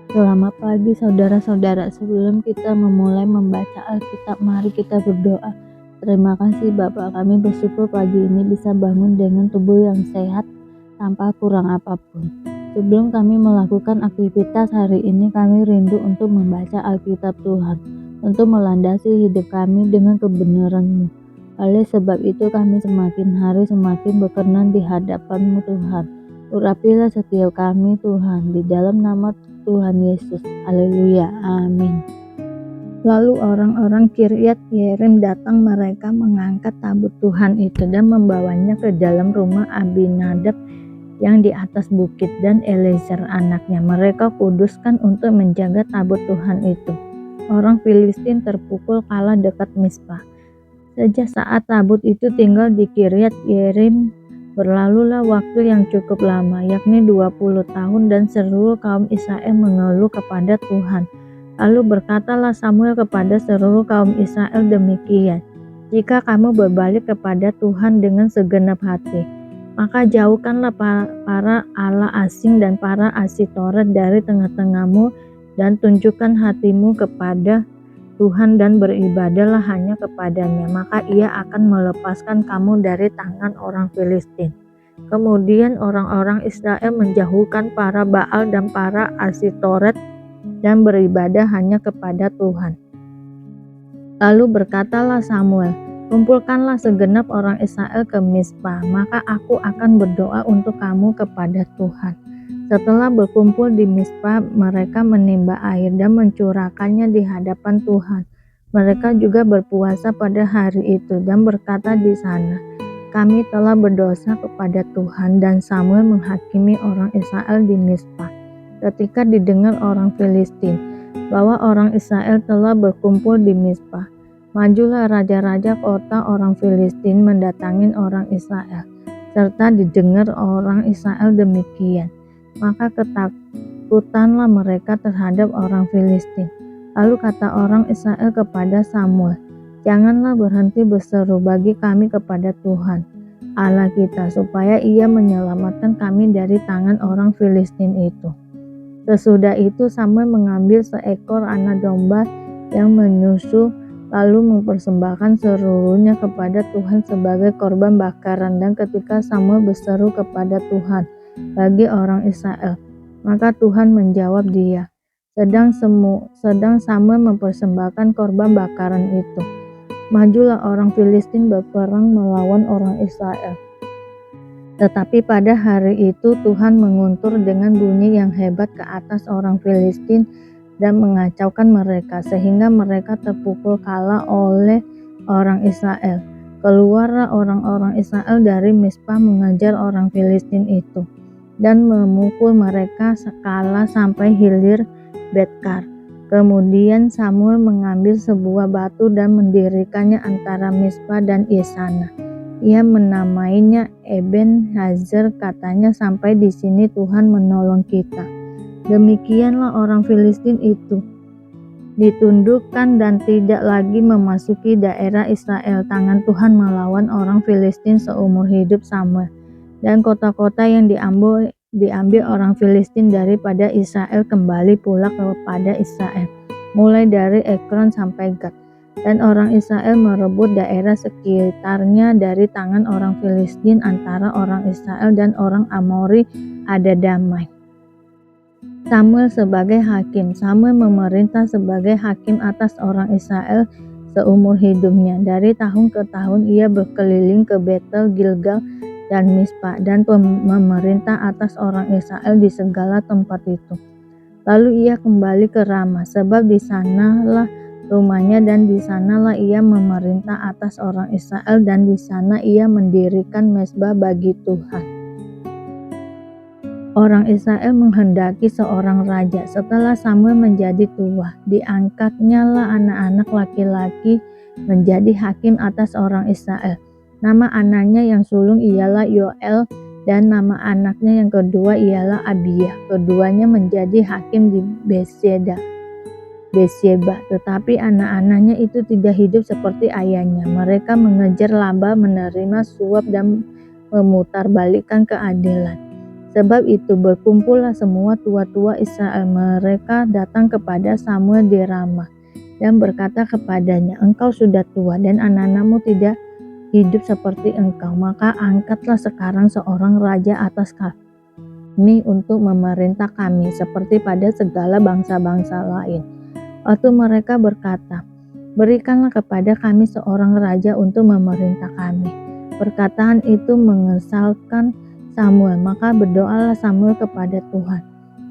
Selamat pagi saudara-saudara, sebelum kita memulai membaca Alkitab, mari kita berdoa. Terima kasih Bapa, kami bersyukur pagi ini bisa bangun dengan tubuh yang sehat tanpa kurang apapun. Sebelum kami melakukan aktivitas hari ini, kami rindu untuk membaca Alkitab Tuhan, untuk melandasi hidup kami dengan kebenaran-Mu. Oleh sebab itu kami semakin hari semakin berkenan di hadapan-Mu Tuhan. Urapilah setiap kami Tuhan, di dalam nama Tuhan Yesus. Haleluya. Amin. Lalu orang-orang Kiryat Yearim datang, mereka mengangkat tabut Tuhan itu dan membawanya ke dalam rumah Abinadab yang di atas bukit dan Eliezer anaknya. Mereka kuduskan untuk menjaga tabut Tuhan itu. Orang Filistin terpukul kalah dekat Mispa. Sejak saat tabut itu tinggal di Kiryat Yearim, berlalulah waktu yang cukup lama, yakni 20 tahun, dan seluruh kaum Israel mengeluh kepada Tuhan. Lalu berkatalah Samuel kepada seluruh kaum Israel demikian, "Jika kamu berbalik kepada Tuhan dengan segenap hati, maka jauhkanlah para Allah asing dan para Asitoret dari tengah-tengahmu, dan tunjukkan hatimu kepada Tuhan dan beribadahlah hanya kepadanya, maka ia akan melepaskan kamu dari tangan orang Filistin." Kemudian orang-orang Israel menjauhkan para Baal dan para Asitoret dan beribadah hanya kepada Tuhan. Lalu berkatalah Samuel, "Kumpulkanlah segenap orang Israel ke Mispa, maka aku akan berdoa untuk kamu kepada Tuhan." Setelah berkumpul di Mispa, mereka menimba air dan mencurahkannya di hadapan Tuhan. Mereka juga berpuasa pada hari itu dan berkata di sana, "Kami telah berdosa kepada Tuhan." Dan Samuel menghakimi orang Israel di Mispa. Ketika didengar orang Filistin bahwa orang Israel telah berkumpul di Mispa, majulah raja-raja kota orang Filistin mendatangi orang Israel. Serta didengar orang Israel demikian, maka ketakutanlah mereka terhadap orang Filistin. Lalu kata orang Israel kepada Samuel, "Janganlah berhenti berseru bagi kami kepada Tuhan Allah kita, supaya ia menyelamatkan kami dari tangan orang Filistin itu." Sesudah itu Samuel mengambil seekor anak domba yang menyusu, lalu mempersembahkan seluruhnya kepada Tuhan sebagai korban bakaran. Dan ketika Samuel berseru kepada Tuhan bagi orang Israel, maka Tuhan menjawab dia. Sedang Samuel mempersembahkan korban bakaran itu, majulah orang Filistin berperang melawan orang Israel. Tetapi pada hari itu Tuhan menguntur dengan bunyi yang hebat ke atas orang Filistin dan mengacaukan mereka, sehingga mereka terpukul kalah oleh orang Israel. Keluarlah orang-orang Israel dari Mispa mengejar orang Filistin itu dan memukul mereka sekala sampai hilir Betkar. Kemudian Samuel mengambil sebuah batu dan mendirikannya antara Mispa dan Isana. Ia menamainya Eben Hazer, katanya, "Sampai di sini Tuhan menolong kita." Demikianlah orang Filistin itu ditundukkan dan tidak lagi memasuki daerah Israel. Tangan Tuhan melawan orang Filistin seumur hidup Samuel, dan kota-kota yang diambil orang Filistin daripada Israel kembali pula kepada Israel, mulai dari Ekron sampai Gat. Dan orang Israel merebut daerah sekitarnya dari tangan orang Filistin. Antara orang Israel dan orang Amori ada damai. Samuel sebagai hakim. Samuel memerintah sebagai hakim atas orang Israel seumur hidupnya. Dari tahun ke tahun ia berkeliling ke Betel, Gilgal, dan Mispa, dan memerintah atas orang Israel di segala tempat itu. Lalu ia kembali ke Rama, sebab di sanalah rumahnya, dan di sanalah ia memerintah atas orang Israel, dan di sana ia mendirikan mezbah bagi Tuhan. Orang Israel menghendaki seorang raja. Setelah Samuel menjadi tua, diangkatnyalah anak-anak laki-laki menjadi hakim atas orang Israel. Nama anaknya yang sulung ialah Yoel, dan nama anaknya yang kedua ialah Abia. Keduanya menjadi hakim di Besyeba. Tetapi anak-anaknya itu tidak hidup seperti ayahnya. Mereka mengejar laba, menerima suap, dan memutarbalikkan keadilan. Sebab itu berkumpullah semua tua-tua Israel, mereka datang kepada Samuel di Rama dan berkata kepadanya, "Engkau sudah tua dan anak-anakmu tidak hidup seperti engkau, maka angkatlah sekarang seorang raja atas kami untuk memerintah kami seperti pada segala bangsa-bangsa lain." Waktu mereka berkata, "Berikanlah kepada kami seorang raja untuk memerintah kami." Perkataan itu mengesalkan Samuel, maka berdoalah Samuel kepada Tuhan.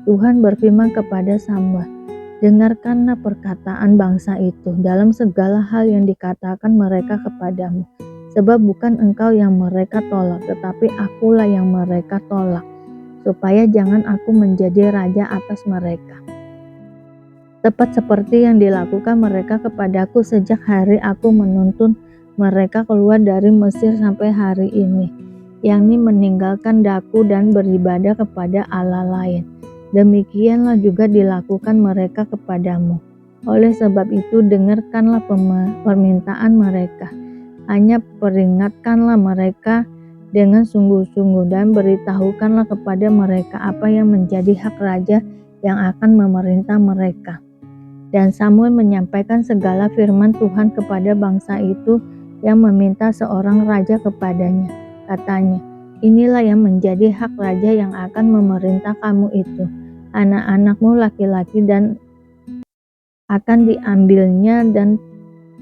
Tuhan berfirman kepada Samuel, "Dengarkanlah perkataan bangsa itu dalam segala hal yang dikatakan mereka kepadamu. Sebab bukan engkau yang mereka tolak, tetapi akulah yang mereka tolak, supaya jangan aku menjadi raja atas mereka. Tepat seperti yang dilakukan mereka kepadaku sejak hari aku menuntun mereka keluar dari Mesir sampai hari ini, yakni meninggalkan daku dan beribadah kepada Allah lain. Demikianlah juga dilakukan mereka kepadamu. Oleh sebab itu dengarkanlah permintaan mereka. Hanya peringatkanlah mereka dengan sungguh-sungguh dan beritahukanlah kepada mereka apa yang menjadi hak raja yang akan memerintah mereka." Dan Samuel menyampaikan segala firman Tuhan kepada bangsa itu yang meminta seorang raja kepadanya. Katanya, "Inilah yang menjadi hak raja yang akan memerintah kamu itu. Anak-anakmu laki-laki dan akan diambilnya dan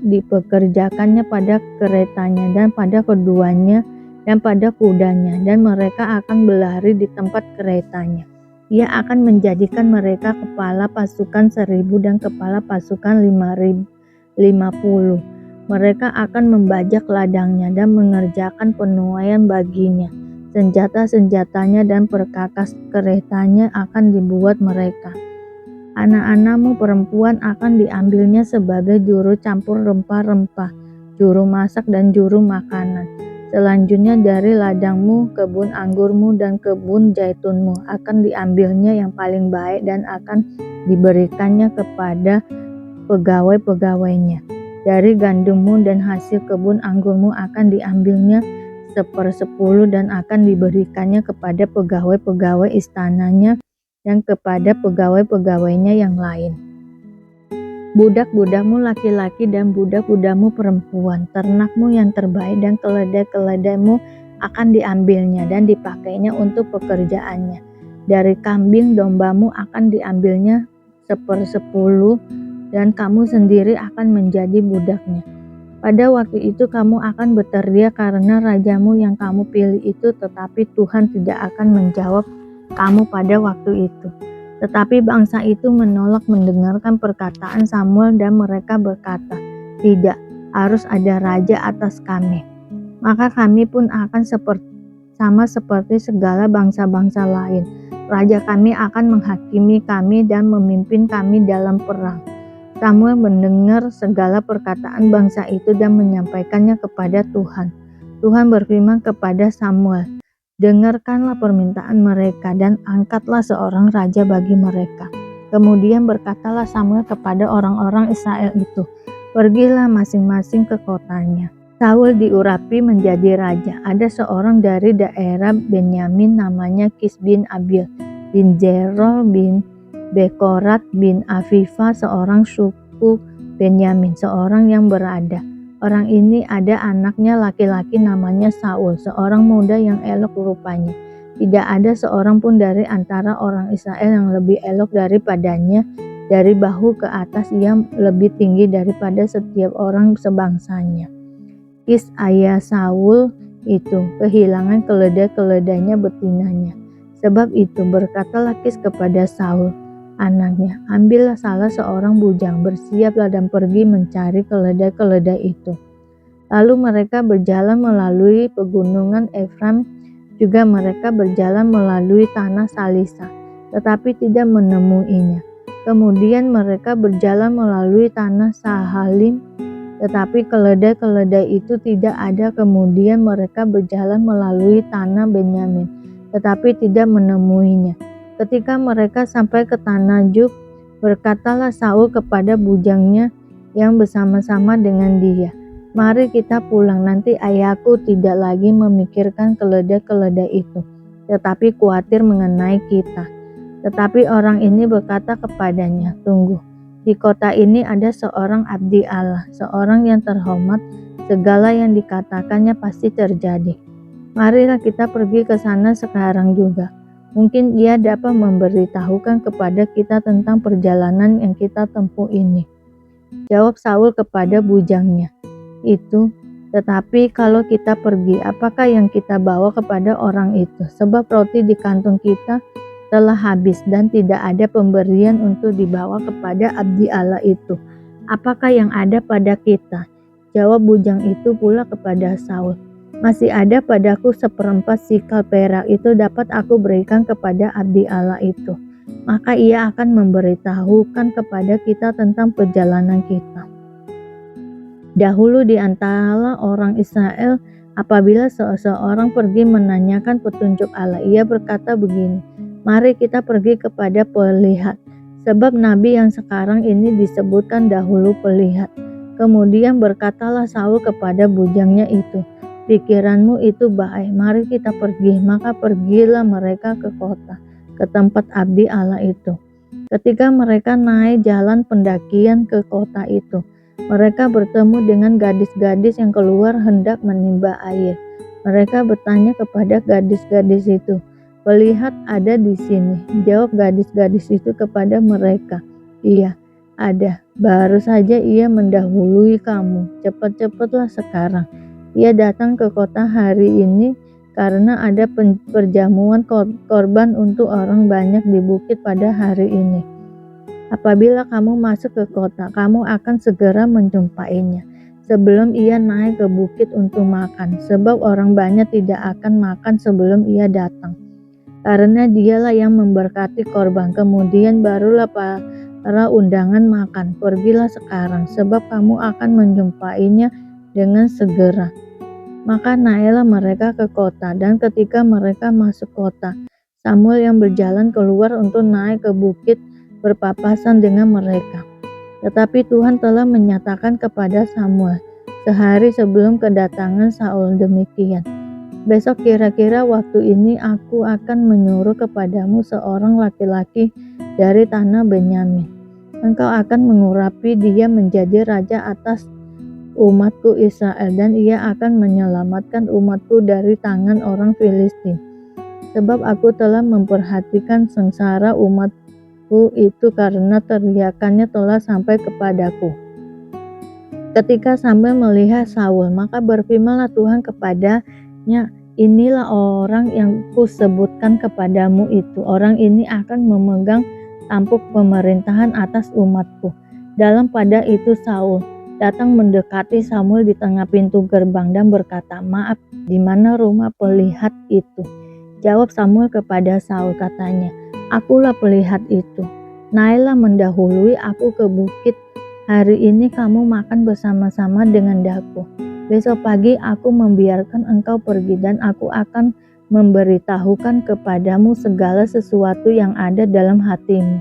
dipekerjakannya pada keretanya dan pada keduanya dan pada kudanya, dan mereka akan berlari di tempat keretanya. Ia akan menjadikan mereka kepala pasukan 1.000 dan kepala pasukan 50. Mereka akan membajak ladangnya dan mengerjakan penuaian baginya. Senjata-senjatanya dan perkakas keretanya akan dibuat mereka. Anak-anakmu perempuan akan diambilnya sebagai juru campur rempah-rempah, juru masak dan juru makanan. Selanjutnya dari ladangmu, kebun anggurmu dan kebun jaitunmu akan diambilnya yang paling baik dan akan diberikannya kepada pegawai-pegawainya. Dari gandummu dan hasil kebun anggurmu akan diambilnya 1/10 dan akan diberikannya kepada pegawai-pegawai istananya dan kepada pegawai-pegawainya yang lain. Budak-budakmu laki-laki dan budak-budakmu perempuan, ternakmu yang terbaik dan keledai-keledaimu akan diambilnya dan dipakainya untuk pekerjaannya. Dari kambing dombamu akan diambilnya 1/10 dan kamu sendiri akan menjadi budaknya. Pada waktu itu kamu akan berteriak karena rajamu yang kamu pilih itu, tetapi Tuhan tidak akan menjawab kamu pada waktu itu." Tetapi bangsa itu menolak mendengarkan perkataan Samuel dan mereka berkata, "Tidak, harus ada raja atas kami. Maka kami pun akan sama seperti segala bangsa-bangsa lain. Raja kami akan menghakimi kami dan memimpin kami dalam perang." Samuel mendengar segala perkataan bangsa itu dan menyampaikannya kepada Tuhan. Tuhan berfirman kepada Samuel, "Dengarkanlah permintaan mereka dan angkatlah seorang raja bagi mereka." Kemudian berkatalah Samuel kepada orang-orang Israel itu, "Pergilah masing-masing ke kotanya." Saul diurapi menjadi raja. Ada seorang dari daerah Benyamin namanya Kis bin Abil bin Zeror bin Bekorat bin Aviva, seorang suku Benyamin, seorang yang berada. Orang ini ada anaknya laki-laki namanya Saul, seorang muda yang elok rupanya. Tidak ada seorang pun dari antara orang Israel yang lebih elok daripadanya. Dari bahu ke atas ia lebih tinggi daripada setiap orang sebangsanya. Kis ayah Saul itu kehilangan keledai-keledainya betinanya. Sebab itu berkatalah Kis kepada Saul anaknya, "Ambillah salah seorang bujang, bersiaplah dan pergi mencari keledai-keledai itu." Lalu mereka berjalan melalui pegunungan Efraim, juga mereka berjalan melalui tanah Salisa, tetapi tidak menemuinya. Kemudian mereka berjalan melalui tanah Sahalim, tetapi keledai-keledai itu tidak ada. Kemudian mereka berjalan melalui tanah Benyamin, tetapi tidak menemuinya. Ketika mereka sampai ke tanah Juk, berkatalah Saul kepada bujangnya yang bersama-sama dengan dia, "Mari kita pulang, nanti ayahku tidak lagi memikirkan keledai-keledai itu." tetapi khawatir mengenai kita. Tetapi orang ini berkata kepadanya, "Tunggu, di kota ini ada seorang abdi Allah, seorang yang terhormat, segala yang dikatakannya pasti terjadi. Marilah kita pergi ke sana sekarang juga. Mungkin ia dapat memberitahukan kepada kita tentang perjalanan yang kita tempuh ini." Jawab Saul kepada bujangnya itu, "Tetapi kalau kita pergi, apakah yang kita bawa kepada orang itu? Sebab roti di kantung kita telah habis dan tidak ada pemberian untuk dibawa kepada abdi Allah itu. Apakah yang ada pada kita?" Jawab bujang itu pula kepada Saul, "Masih ada padaku seperempat sikal perak, itu dapat aku berikan kepada abdi Allah itu. Maka ia akan memberitahukan kepada kita tentang perjalanan kita." Dahulu di antara orang Israel, apabila seseorang pergi menanyakan petunjuk Allah, ia berkata begini, "Mari kita pergi kepada pelihat." Sebab nabi yang sekarang ini disebutkan dahulu pelihat. Kemudian berkatalah Saul kepada bujangnya itu, "Pikiranmu itu baik, mari kita pergi." Maka pergilah mereka ke kota, ke tempat abdi Allah itu. Ketika mereka naik jalan pendakian ke kota itu, mereka bertemu dengan gadis-gadis yang keluar hendak menimba air. Mereka bertanya kepada gadis-gadis itu, "Pelihat ada di sini?" Jawab gadis-gadis itu kepada mereka, "Iya, ada. Baru saja ia mendahului kamu. Cepat-cepatlah sekarang. Ia datang ke kota hari ini karena ada perjamuan korban untuk orang banyak di bukit pada hari ini. Apabila kamu masuk ke kota, kamu akan segera menjumpainya sebelum ia naik ke bukit untuk makan, sebab orang banyak tidak akan makan sebelum ia datang. Karena dialah yang memberkati korban, kemudian barulah para undangan makan. Pergilah sekarang, sebab kamu akan menjumpainya dengan segera." Maka naiklah mereka ke kota, dan ketika mereka masuk kota, Samuel yang berjalan keluar untuk naik ke bukit berpapasan dengan mereka. Tetapi Tuhan telah menyatakan kepada Samuel sehari sebelum kedatangan Saul demikian, "Besok kira-kira waktu ini aku akan menyuruh kepadamu seorang laki-laki dari tanah Benyamin. Engkau akan mengurapi dia menjadi raja atas umatku Israel, dan ia akan menyelamatkan umatku dari tangan orang Filistin. Sebab aku telah memperhatikan sengsara umatku itu karena teriakannya telah sampai kepadaku." Ketika Samuel melihat Saul, maka berfirmanlah Tuhan kepadanya, "Inilah orang yang kusebutkan kepadamu itu. Orang ini akan memegang tampuk pemerintahan atas umatku." Dalam pada itu Saul datang mendekati Samuel di tengah pintu gerbang dan berkata, "Maaf, di mana rumah pelihat itu?" Jawab Samuel kepada Saul, katanya, "Akulah pelihat itu. Naiklah mendahului aku ke bukit. Hari ini kamu makan bersama-sama dengan daku. Besok pagi aku membiarkan engkau pergi, dan aku akan memberitahukan kepadamu segala sesuatu yang ada dalam hatimu.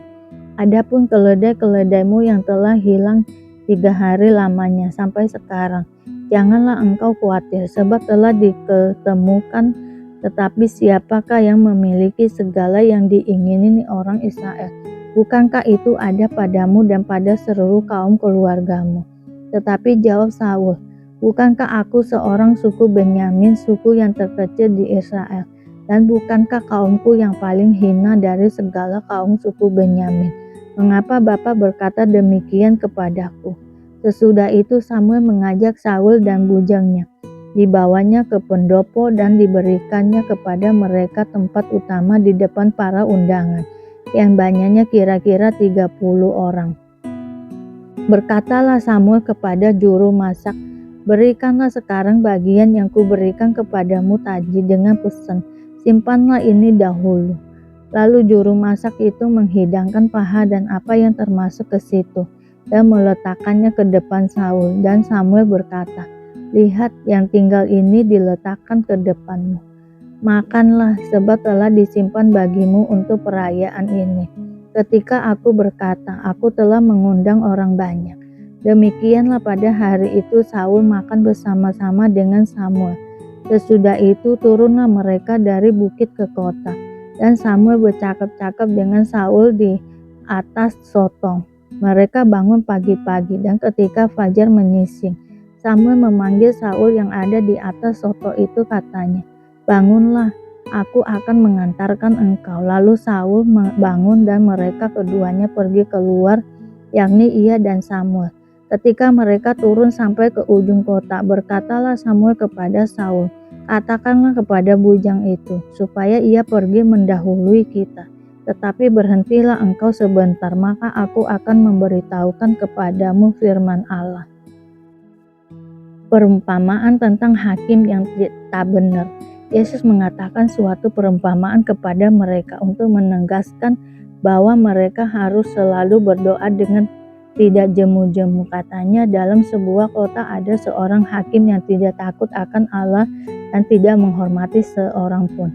Adapun keledai-keledaimu yang telah hilang 3 hari lamanya sampai sekarang, janganlah engkau khawatir, sebab telah diketemukan. Tetapi siapakah yang memiliki segala yang diingini orang Israel? Bukankah itu ada padamu dan pada seluruh kaum keluargamu?" Tetapi jawab Saul, "Bukankah aku seorang suku Benyamin, suku yang terkecil di Israel? Dan bukankah kaumku yang paling hina dari segala kaum suku Benyamin? Mengapa Bapa berkata demikian kepadaku?" Sesudah itu Samuel mengajak Saul dan bujangnya. Dibawanya ke pendopo dan diberikannya kepada mereka tempat utama di depan para undangan, yang banyaknya kira-kira 30 orang. Berkatalah Samuel kepada juru masak, "Berikanlah sekarang bagian yang kuberikan kepadamu tadi dengan pesan, simpanlah ini dahulu." Lalu juru masak itu menghidangkan paha dan apa yang termasuk ke situ, dan meletakkannya ke depan Saul. Dan Samuel berkata, "Lihat, yang tinggal ini diletakkan ke depanmu. Makanlah, sebab telah disimpan bagimu untuk perayaan ini." Ketika aku berkata, "Aku telah mengundang orang banyak." Demikianlah pada hari itu Saul makan bersama-sama dengan Samuel. Sesudah itu turunlah mereka dari bukit ke kota, dan Samuel bercakap-cakap dengan Saul di atas sotong. Mereka bangun pagi-pagi, dan ketika fajar menyising, Samuel memanggil Saul yang ada di atas soto itu, katanya, "Bangunlah, aku akan mengantarkan engkau." Lalu Saul bangun dan mereka keduanya pergi keluar, yakni ia dan Samuel. Ketika mereka turun sampai ke ujung kota, berkatalah Samuel kepada Saul, "Katakanlah kepada bujang itu, supaya ia pergi mendahului kita. Tetapi berhentilah engkau sebentar, maka aku akan memberitahukan kepadamu firman Allah." Perumpamaan tentang hakim yang tak benar. Yesus mengatakan suatu perumpamaan kepada mereka untuk menegaskan bahwa mereka harus selalu berdoa dengan tidak jemu-jemu. Katanya, dalam sebuah kota ada seorang hakim yang tidak takut akan Allah dan tidak menghormati seorang pun.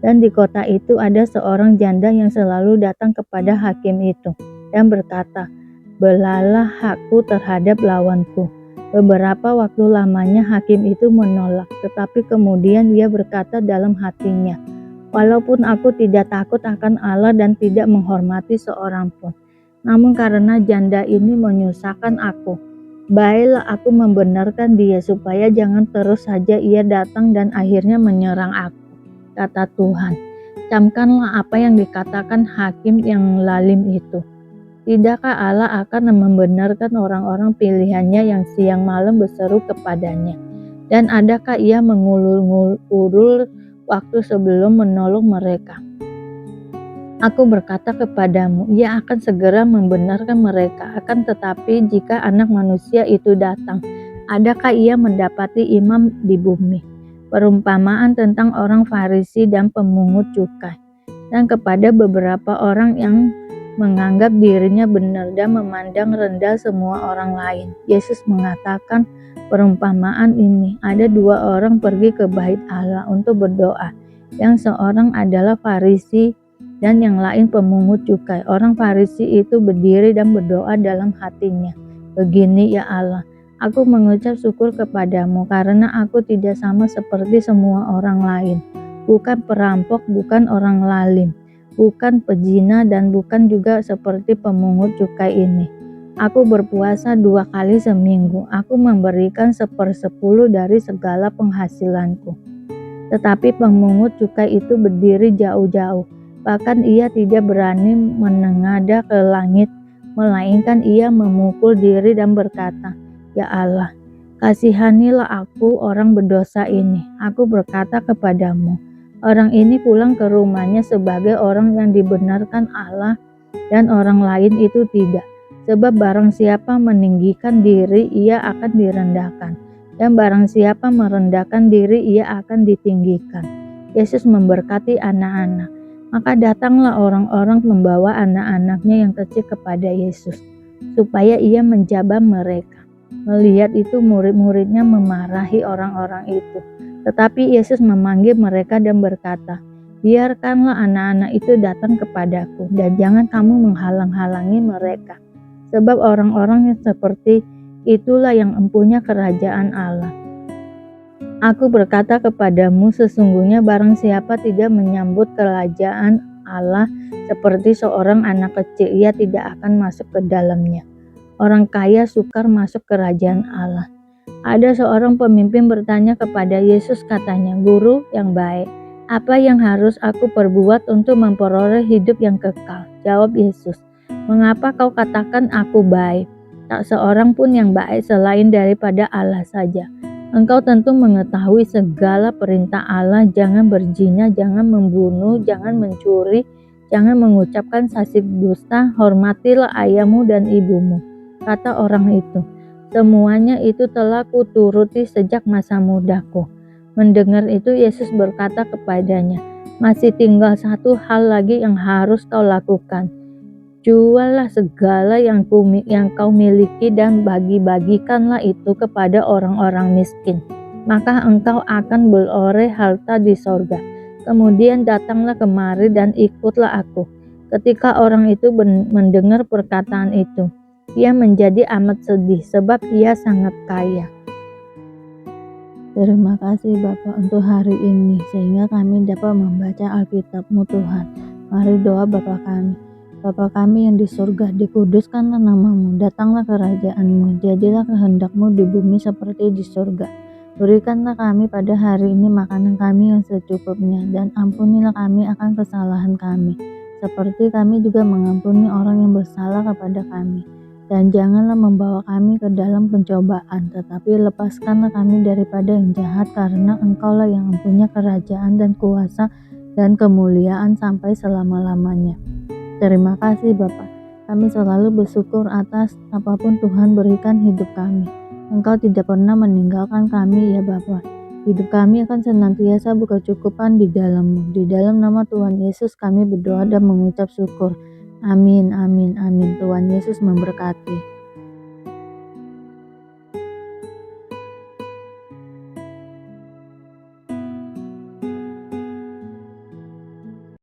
Dan di kota itu ada seorang janda yang selalu datang kepada hakim itu dan berkata, "Belalah hakku terhadap lawanku." Beberapa waktu lamanya hakim itu menolak, tetapi kemudian ia berkata dalam hatinya, "Walaupun aku tidak takut akan Allah dan tidak menghormati seorang pun, namun karena janda ini menyusahkan aku, baiklah aku membenarkan dia supaya jangan terus saja ia datang dan akhirnya menyerang aku." Kata Tuhan, "Camkanlah apa yang dikatakan hakim yang lalim itu. Tidakkah Allah akan membenarkan orang-orang pilihannya yang siang malam berseru kepadanya? Dan adakah ia mengulur-ulur waktu sebelum menolong mereka? Aku berkata kepadamu, ia akan segera membenarkan mereka. Akan tetapi jika Anak Manusia itu datang, adakah ia mendapati imam di bumi?" Perumpamaan tentang orang Farisi dan pemungut cukai. Dan kepada beberapa orang yang menganggap dirinya benar dan memandang rendah semua orang lain, Yesus mengatakan perumpamaan ini. Ada dua orang pergi ke bait Allah untuk berdoa. Yang seorang adalah Farisi dan yang lain pemungut cukai. Orang Farisi itu berdiri dan berdoa dalam hatinya, "Begini, ya Allah, aku mengucap syukur kepadamu karena aku tidak sama seperti semua orang lain, bukan perampok, bukan orang lalim, bukan pezina, dan bukan juga seperti pemungut cukai ini. Aku berpuasa 2 kali seminggu. Aku memberikan 1/10 dari segala penghasilanku." Tetapi pemungut cukai itu berdiri jauh-jauh. Bahkan ia tidak berani menengadah ke langit, melainkan ia memukul diri dan berkata, "Ya Allah, kasihanilah aku orang berdosa ini." Aku berkata kepadamu, orang ini pulang ke rumahnya sebagai orang yang dibenarkan Allah dan orang lain itu tidak. Sebab barang siapa meninggikan diri, ia akan direndahkan. Dan barang siapa merendahkan diri, ia akan ditinggikan. Yesus memberkati anak-anak. Maka datanglah orang-orang membawa anak-anaknya yang kecil kepada Yesus, supaya ia menjabah mereka. Melihat itu murid-muridnya memarahi orang-orang itu. Tetapi Yesus memanggil mereka dan berkata, "Biarkanlah anak-anak itu datang kepadaku, dan jangan kamu menghalang-halangi mereka. Sebab orang-orang yang seperti itulah yang empunya kerajaan Allah. Aku berkata kepadamu, sesungguhnya barang siapa tidak menyambut kerajaan Allah seperti seorang anak kecil, ia tidak akan masuk ke dalamnya." Orang kaya sukar masuk kerajaan Allah. Ada seorang pemimpin bertanya kepada Yesus, katanya, "Guru yang baik, apa yang harus aku perbuat untuk memperoleh hidup yang kekal?" Jawab Yesus, "Mengapa kau katakan aku baik? Tak seorang pun yang baik selain daripada Allah saja. Engkau tentu mengetahui segala perintah Allah, jangan berzina, jangan membunuh, jangan mencuri, jangan mengucapkan saksi dusta, hormatilah ayahmu dan ibumu." Kata orang itu, "Semuanya itu telah kuturuti sejak masa mudaku." Mendengar itu Yesus berkata kepadanya, "Masih tinggal satu hal lagi yang harus kau lakukan. Juallah segala yang kau miliki dan bagi-bagikanlah itu kepada orang-orang miskin. Maka engkau akan beroleh harta di sorga. Kemudian datanglah kemari dan ikutlah aku." Ketika orang itu mendengar perkataan itu, ia menjadi amat sedih sebab ia sangat kaya. Terima kasih Bapa untuk hari ini, sehingga kami dapat membaca Alkitab-Mu Tuhan. Mari doa Bapa kami. Bapa kami yang di surga, dikuduskanlah nama-Mu, datanglah kerajaan-Mu, jadilah kehendak-Mu di bumi seperti di surga. Berikanlah kami pada hari ini makanan kami yang secukupnya, dan ampunilah kami akan kesalahan kami, seperti kami juga mengampuni orang yang bersalah kepada kami. Dan janganlah membawa kami ke dalam pencobaan, tetapi lepaskanlah kami daripada yang jahat, karena Engkaulah yang mempunyai kerajaan dan kuasa dan kemuliaan sampai selama-lamanya. Terima kasih Bapa. Kami selalu bersyukur atas apapun Tuhan berikan hidup kami. Engkau tidak pernah meninggalkan kami ya Bapa. Hidup kami akan senantiasa berkecukupan di dalam-Mu. Di dalam nama Tuhan Yesus kami berdoa dan mengucap syukur. Amin, amin, amin. Tuhan Yesus memberkati.